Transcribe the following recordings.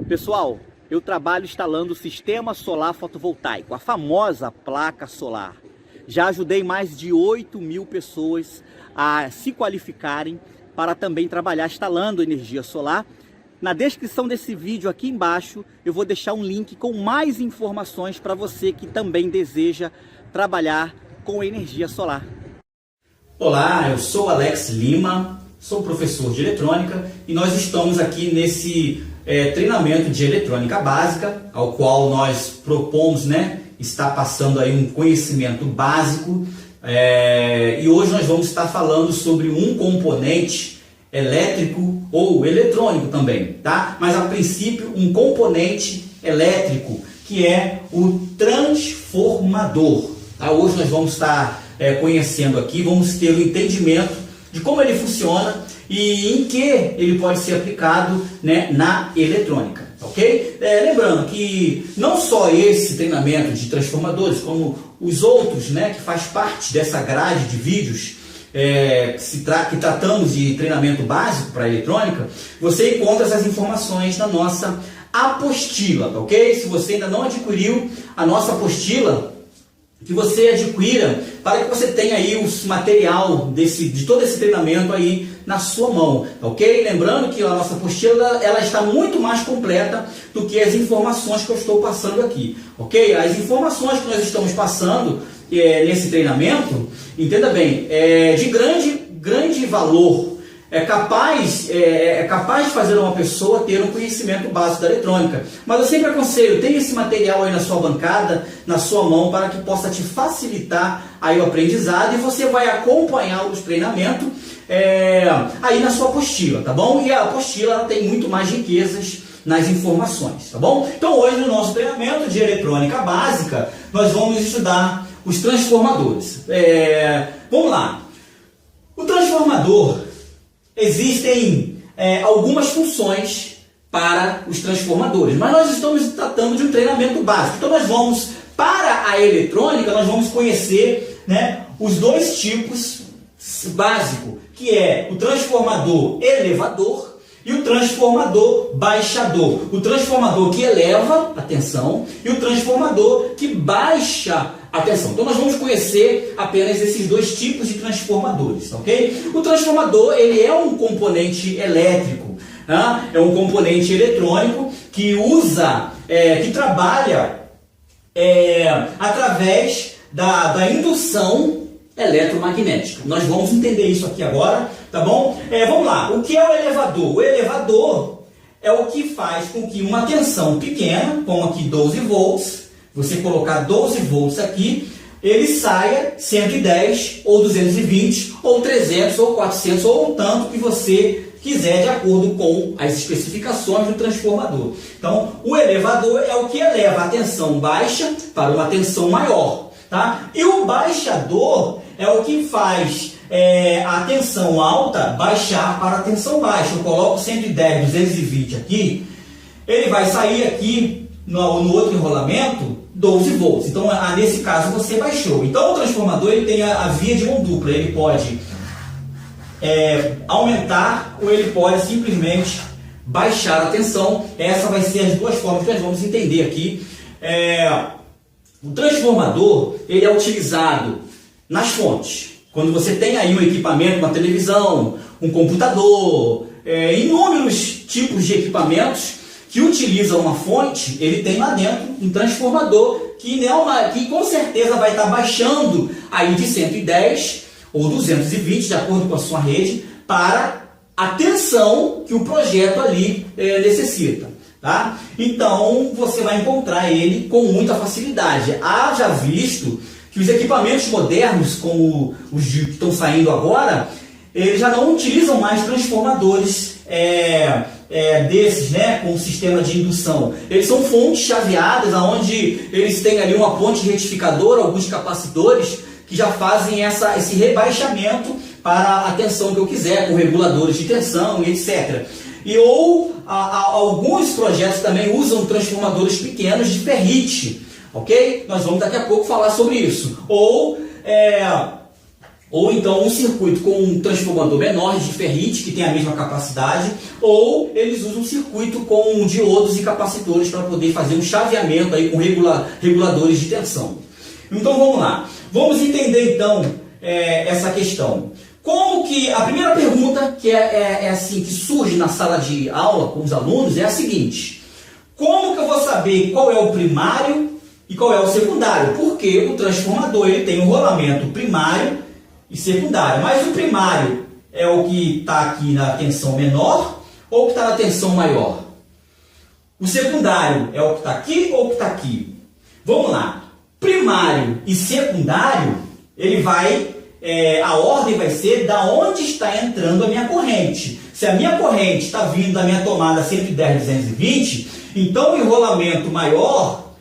Pessoal, eu trabalho instalando o sistema solar fotovoltaico, a famosa placa solar. Já ajudei mais de 8.000 pessoas a se qualificarem para também trabalhar instalando energia solar. Na descrição desse vídeo aqui embaixo eu vou deixar um link com mais informações para você que também deseja trabalhar com energia solar. Olá, eu sou Alex Lima, sou professor de eletrônica e nós estamos aqui nesse treinamento de eletrônica básica, ao qual nós propomos, estar passando aí um conhecimento básico, e hoje nós vamos estar falando sobre um componente elétrico ou eletrônico também, tá? Mas a princípio um componente elétrico, que é o transformador. Tá? Hoje nós vamos estar conhecendo aqui, vamos ter o entendimento de como ele funciona e em que ele pode ser aplicado, na eletrônica, ok? Lembrando que não só esse treinamento de transformadores, como os outros, que faz parte dessa grade de vídeos que tratamos de treinamento básico para eletrônica, você encontra essas informações na nossa apostila, ok? Se você ainda não adquiriu a nossa apostila, que você adquira para que você tenha aí o material de todo esse treinamento aí na sua mão, ok? Lembrando que a nossa apostila ela está muito mais completa do que as informações que eu estou passando aqui, ok? As informações que nós estamos passando nesse treinamento, entenda bem, de grande valor, é capaz de fazer uma pessoa ter um conhecimento básico da eletrônica. Mas eu sempre aconselho, tenha esse material aí na sua bancada, na sua mão, para que possa te facilitar aí o aprendizado e você vai acompanhar o treinamento aí na sua apostila, tá bom? E a apostila ela tem muito mais riquezas nas informações, tá bom? Então hoje no nosso treinamento de eletrônica básica, nós vamos estudar os transformadores. Vamos lá. O transformador, existem algumas funções para os transformadores, mas nós estamos tratando de um treinamento básico. Então nós vamos, para a eletrônica, nós vamos conhecer os dois tipos básicos, que é o transformador elevador e o transformador baixador. O transformador que eleva a tensão e o transformador que baixa a tensão. Então nós vamos conhecer apenas esses dois tipos de transformadores, ok? O transformador ele é um componente elétrico, é um componente eletrônico que que trabalha através da indução eletromagnética. Nós vamos entender isso aqui agora, tá bom? Vamos lá. O que é o elevador? O elevador é o que faz com que uma tensão pequena, como aqui 12 volts, você colocar 12 volts aqui, ele saia 110 ou 220 ou 300 ou 400 ou o tanto que você quiser de acordo com as especificações do transformador. Então, o elevador é o que eleva a tensão baixa para uma tensão maior, tá? E o baixador é o que faz a tensão alta baixar para a tensão baixa. Eu coloco 110, 220 aqui, ele vai sair aqui no outro enrolamento 12 volts. Então, nesse caso, você baixou. Então, o transformador ele tem a via de mão dupla. Ele pode aumentar ou ele pode simplesmente baixar a tensão. Essa vai ser as duas formas que nós vamos entender aqui. O transformador ele é utilizado nas fontes. Quando você tem aí um equipamento, uma televisão, um computador, inúmeros tipos de equipamentos que utilizam uma fonte, ele tem lá dentro um transformador que com certeza vai estar baixando aí de 110 ou 220, de acordo com a sua rede, para a tensão que o projeto ali necessita. Tá? Então, você vai encontrar ele com muita facilidade. Haja visto que os equipamentos modernos, como os que estão saindo agora, eles já não utilizam mais transformadores desses, com o sistema de indução. Eles são fontes chaveadas, onde eles têm ali uma ponte retificadora, alguns capacitores, que já fazem esse rebaixamento para a tensão que eu quiser, com reguladores de tensão e etc. Alguns projetos também usam transformadores pequenos de ferrite, ok? Nós vamos daqui a pouco falar sobre isso. Ou ou então um circuito com um transformador menor de ferrite, que tem a mesma capacidade, ou eles usam um circuito com diodos e capacitores para poder fazer um chaveamento aí com reguladores de tensão. Então vamos lá, vamos entender então essa questão. Como que, a primeira pergunta que assim, que surge na sala de aula com os alunos é a seguinte: como que eu vou saber qual é o primário e qual é o secundário? Porque o transformador ele tem um rolamento primário e secundário, mas o primário é o que está aqui na tensão menor ou o que está na tensão maior? O secundário é o que está aqui ou o que está aqui? Vamos lá. Primário e secundário, ele vai, a ordem vai ser da onde está entrando a minha corrente. Se a minha corrente está vindo da minha tomada 110/220, então o enrolamento maior,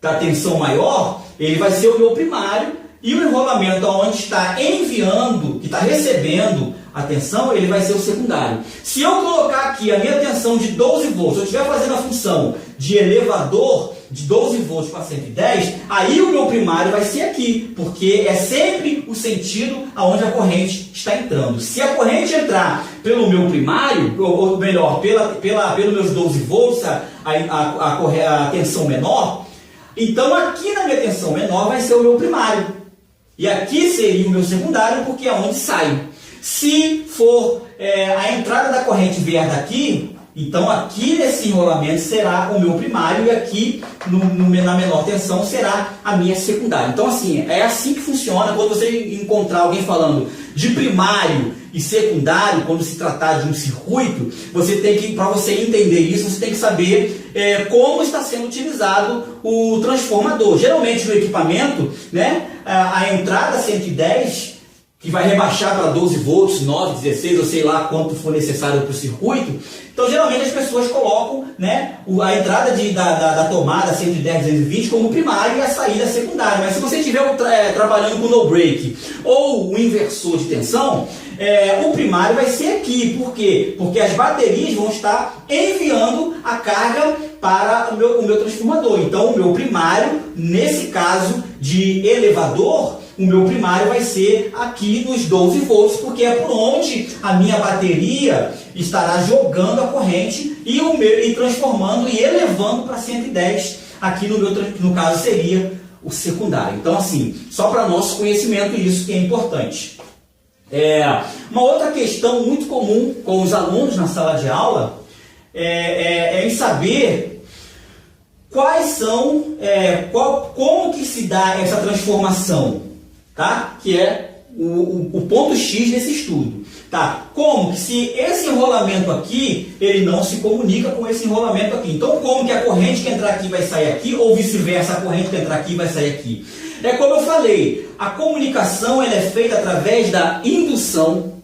da tensão maior, ele vai ser o meu primário, e o enrolamento onde está enviando, que está recebendo a tensão, ele vai ser o secundário. Se eu colocar aqui a minha tensão de 12 volts, se eu estiver fazendo a função de elevador de 12 volts para 110, aí o meu primário vai ser aqui, porque é sempre o sentido aonde a corrente está entrando. Se a corrente entrar pelo meu primário, ou melhor, pelos meus 12 volts, a tensão menor, então aqui na minha tensão menor vai ser o meu primário. E aqui seria o meu secundário, porque é onde sai. Se for a entrada da corrente vier daqui, então aqui nesse enrolamento será o meu primário e aqui na menor tensão será a minha secundária. Então assim, é assim que funciona quando você encontrar alguém falando de primário e secundário, quando se tratar de um circuito, você tem que, para você entender isso, você tem que saber como está sendo utilizado o transformador. Geralmente no equipamento, né, a entrada 110, que vai rebaixar para 12 volts, 9, 16, ou sei lá quanto for necessário para o circuito. Então, geralmente as pessoas colocam, né, a entrada da tomada 110/220 como primária e a saída secundária. Mas se você estiver trabalhando com no break ou um inversor de tensão, o primário vai ser aqui. Por quê? Porque as baterias vão estar enviando a carga para o meu transformador. Então, o meu primário, nesse caso de elevador, o meu primário vai ser aqui nos 12 volts, porque é por onde a minha bateria estará jogando a corrente e transformando e elevando para 110. Aqui no caso seria o secundário. Então assim, só para nosso conhecimento isso que é importante. Uma outra questão muito comum com os alunos na sala de aula é em saber quais são, como que se dá essa transformação. Tá? Que é o ponto X desse estudo. Tá? Como que se esse enrolamento aqui, ele não se comunica com esse enrolamento aqui. Então, como que a corrente que entrar aqui vai sair aqui, ou vice-versa, a corrente que entrar aqui vai sair aqui? Como eu falei, a comunicação ela é feita através da indução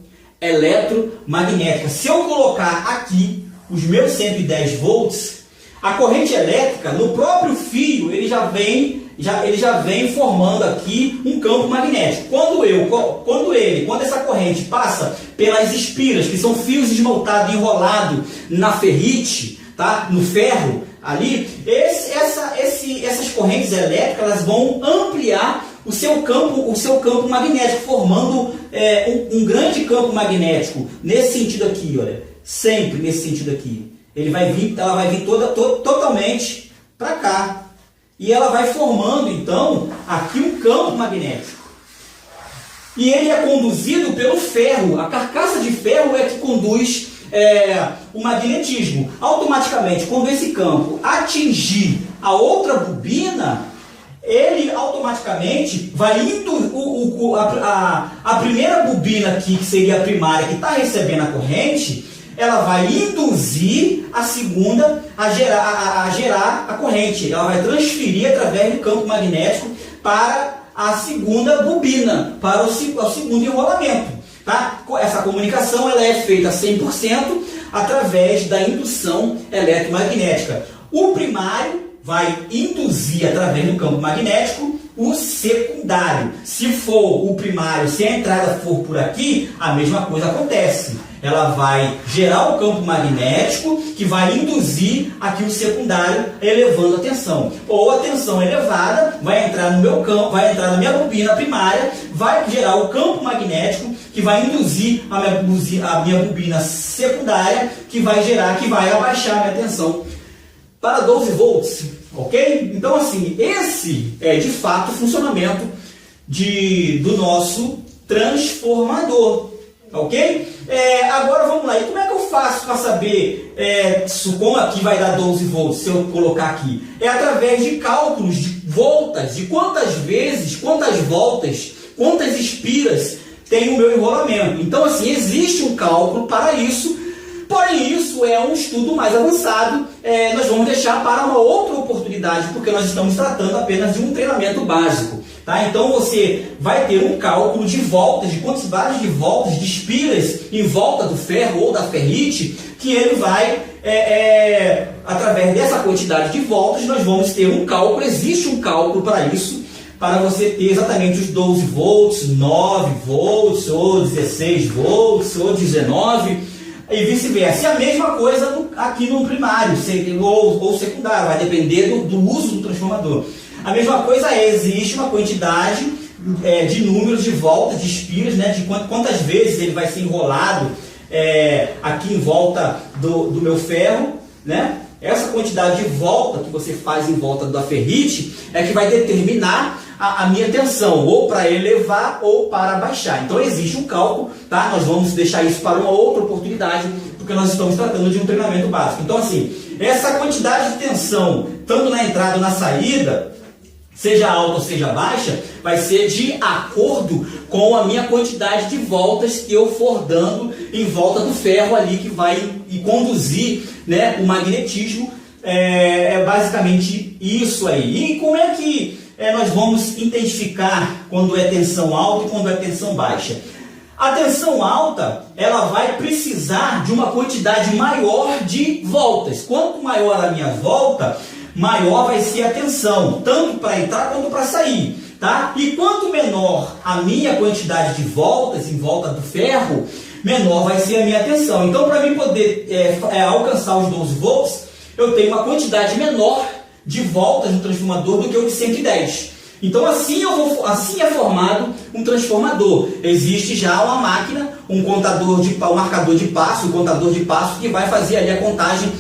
eletromagnética. Se eu colocar aqui os meus 110 volts, a corrente elétrica, no próprio fio, ele já vem formando aqui um campo magnético. Quando essa corrente passa pelas espiras, que são fios esmaltados, enrolados na ferrite, tá? No ferro, ali, essas correntes elétricas elas vão ampliar o seu campo magnético, formando um grande campo magnético, nesse sentido aqui, olha, sempre nesse sentido aqui. Ela vai vir totalmente para cá. E ela vai formando, então, aqui um campo magnético. E ele é conduzido pelo ferro. A carcaça de ferro é que conduz o magnetismo. Automaticamente, quando esse campo atingir a outra bobina, ele automaticamente vai indo... A primeira bobina aqui, que seria a primária, que está recebendo a corrente, ela vai induzir a segunda a gerar a corrente. Ela vai transferir através do campo magnético para a segunda bobina, para o segundo enrolamento. Tá? Essa comunicação ela é feita 100% através da indução eletromagnética. O primário vai induzir através do campo magnético o secundário. Se for o primário, se a entrada for por aqui, a mesma coisa acontece. Ela vai gerar o campo magnético que vai induzir aqui o secundário, elevando a tensão. Ou a tensão elevada vai entrar no meu campo, vai entrar na minha bobina primária, vai gerar o campo magnético que vai induzir a minha bobina secundária, que vai abaixar a minha tensão para 12 volts, ok? Então, assim, esse é de fato o funcionamento do nosso transformador, ok? Agora vamos lá, e como é que eu faço para saber como aqui vai dar 12 volts, se eu colocar aqui? É através de cálculos de voltas, de quantas vezes, quantas voltas, quantas espiras tem o meu enrolamento. Então, assim, existe um cálculo para isso, porém isso é um estudo mais avançado, nós vamos deixar para uma outra oportunidade, porque nós estamos tratando apenas de um treinamento básico. Tá? Então você vai ter um cálculo de voltas, de quantidade de voltas, de espiras em volta do ferro ou da ferrite, que ele vai, através dessa quantidade de voltas, nós vamos ter um cálculo, existe um cálculo para isso, para você ter exatamente os 12 volts, 9 volts, ou 16 volts, ou 19, e vice-versa. E a mesma coisa aqui no primário, ou secundário, vai depender do uso do transformador. A mesma coisa existe uma quantidade de números de voltas, de espiras, né, de quantas vezes ele vai ser enrolado aqui em volta do meu ferro, né? Essa quantidade de volta que você faz em volta da ferrite é que vai determinar a minha tensão, ou para elevar ou para baixar. Então existe um cálculo, tá? Nós vamos deixar isso para uma outra oportunidade, porque nós estamos tratando de um treinamento básico. Então, assim, essa quantidade de tensão, tanto na entrada ou na saída, seja alta ou seja baixa, vai ser de acordo com a minha quantidade de voltas que eu for dando em volta do ferro ali, que vai conduzir, né, o magnetismo. É basicamente isso aí. E como é que nós vamos identificar quando é tensão alta e quando é tensão baixa? A tensão alta, ela vai precisar de uma quantidade maior de voltas. Quanto maior a minha volta, maior vai ser a tensão, tanto para entrar quanto para sair, tá? E quanto menor a minha quantidade de voltas em volta do ferro, menor vai ser a minha tensão. Então, para mim poder alcançar os 12 volts, eu tenho uma quantidade menor de voltas no transformador do que o de 110. Então, assim é formado um transformador. Existe já uma máquina, um marcador de passo, um contador de passo que vai fazer ali a contagem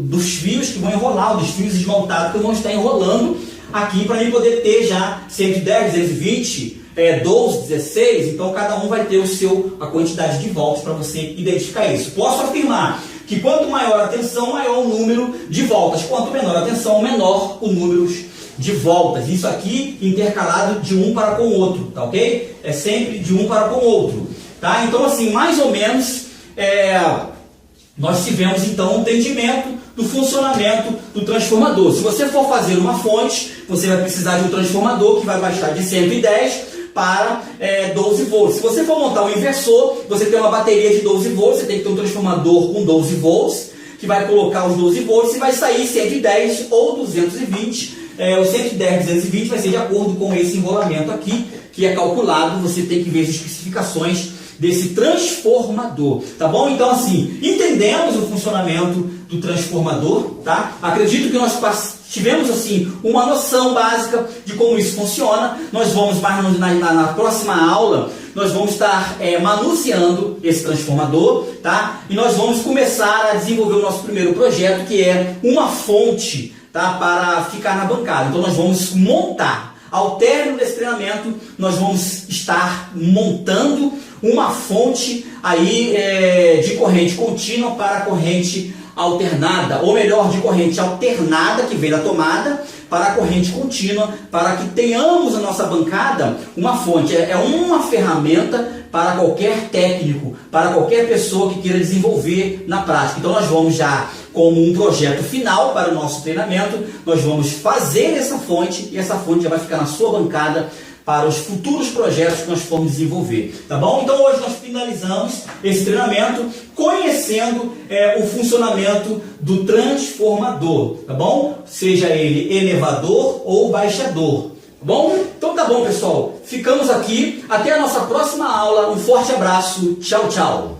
dos fios que vão enrolar, dos fios esmaltados que vão estar enrolando aqui, para mim poder ter já 110, 220, 12, 16. Então cada um vai ter a quantidade de voltas para você identificar isso. Posso afirmar que quanto maior a tensão, maior o número de voltas. Quanto menor a tensão, menor o número de voltas. Isso aqui intercalado de um para com o outro, tá ok? É sempre de um para com o outro, tá? Então, assim, mais ou menos, nós tivemos então um entendimento do funcionamento do transformador. Se você for fazer uma fonte, você vai precisar de um transformador que vai baixar de 110 para 12 volts. Se você for montar um inversor, você tem uma bateria de 12 volts, você tem que ter um transformador com 12 volts, que vai colocar os 12 volts e vai sair 110 ou 220. O 110, 220 vai ser de acordo com esse enrolamento aqui, que é calculado. Você tem que ver as especificações desse transformador, tá bom? Então, assim, entendemos o funcionamento do transformador, tá? Acredito que nós tivemos, assim, uma noção básica de como isso funciona. Nós vamos, na próxima aula, nós vamos estar manuseando esse transformador, tá? E nós vamos começar a desenvolver o nosso primeiro projeto, que é uma fonte, tá? Para ficar na bancada. Então, nós vamos montar. Ao término desse treinamento, nós vamos estar montando uma fonte aí de corrente contínua para corrente alternada, ou melhor, de corrente alternada que vem da tomada para a corrente contínua, para que tenhamos a nossa bancada uma fonte. É uma ferramenta para qualquer técnico, para qualquer pessoa que queira desenvolver na prática. Então nós vamos já como um projeto final para o nosso treinamento, nós vamos fazer essa fonte e essa fonte já vai ficar na sua bancada para os futuros projetos que nós formos desenvolver, tá bom? Então hoje nós finalizamos esse treinamento conhecendo o funcionamento do transformador, tá bom? Seja ele elevador ou baixador, tá bom? Então tá bom, pessoal, ficamos aqui, até a nossa próxima aula, um forte abraço, tchau, tchau!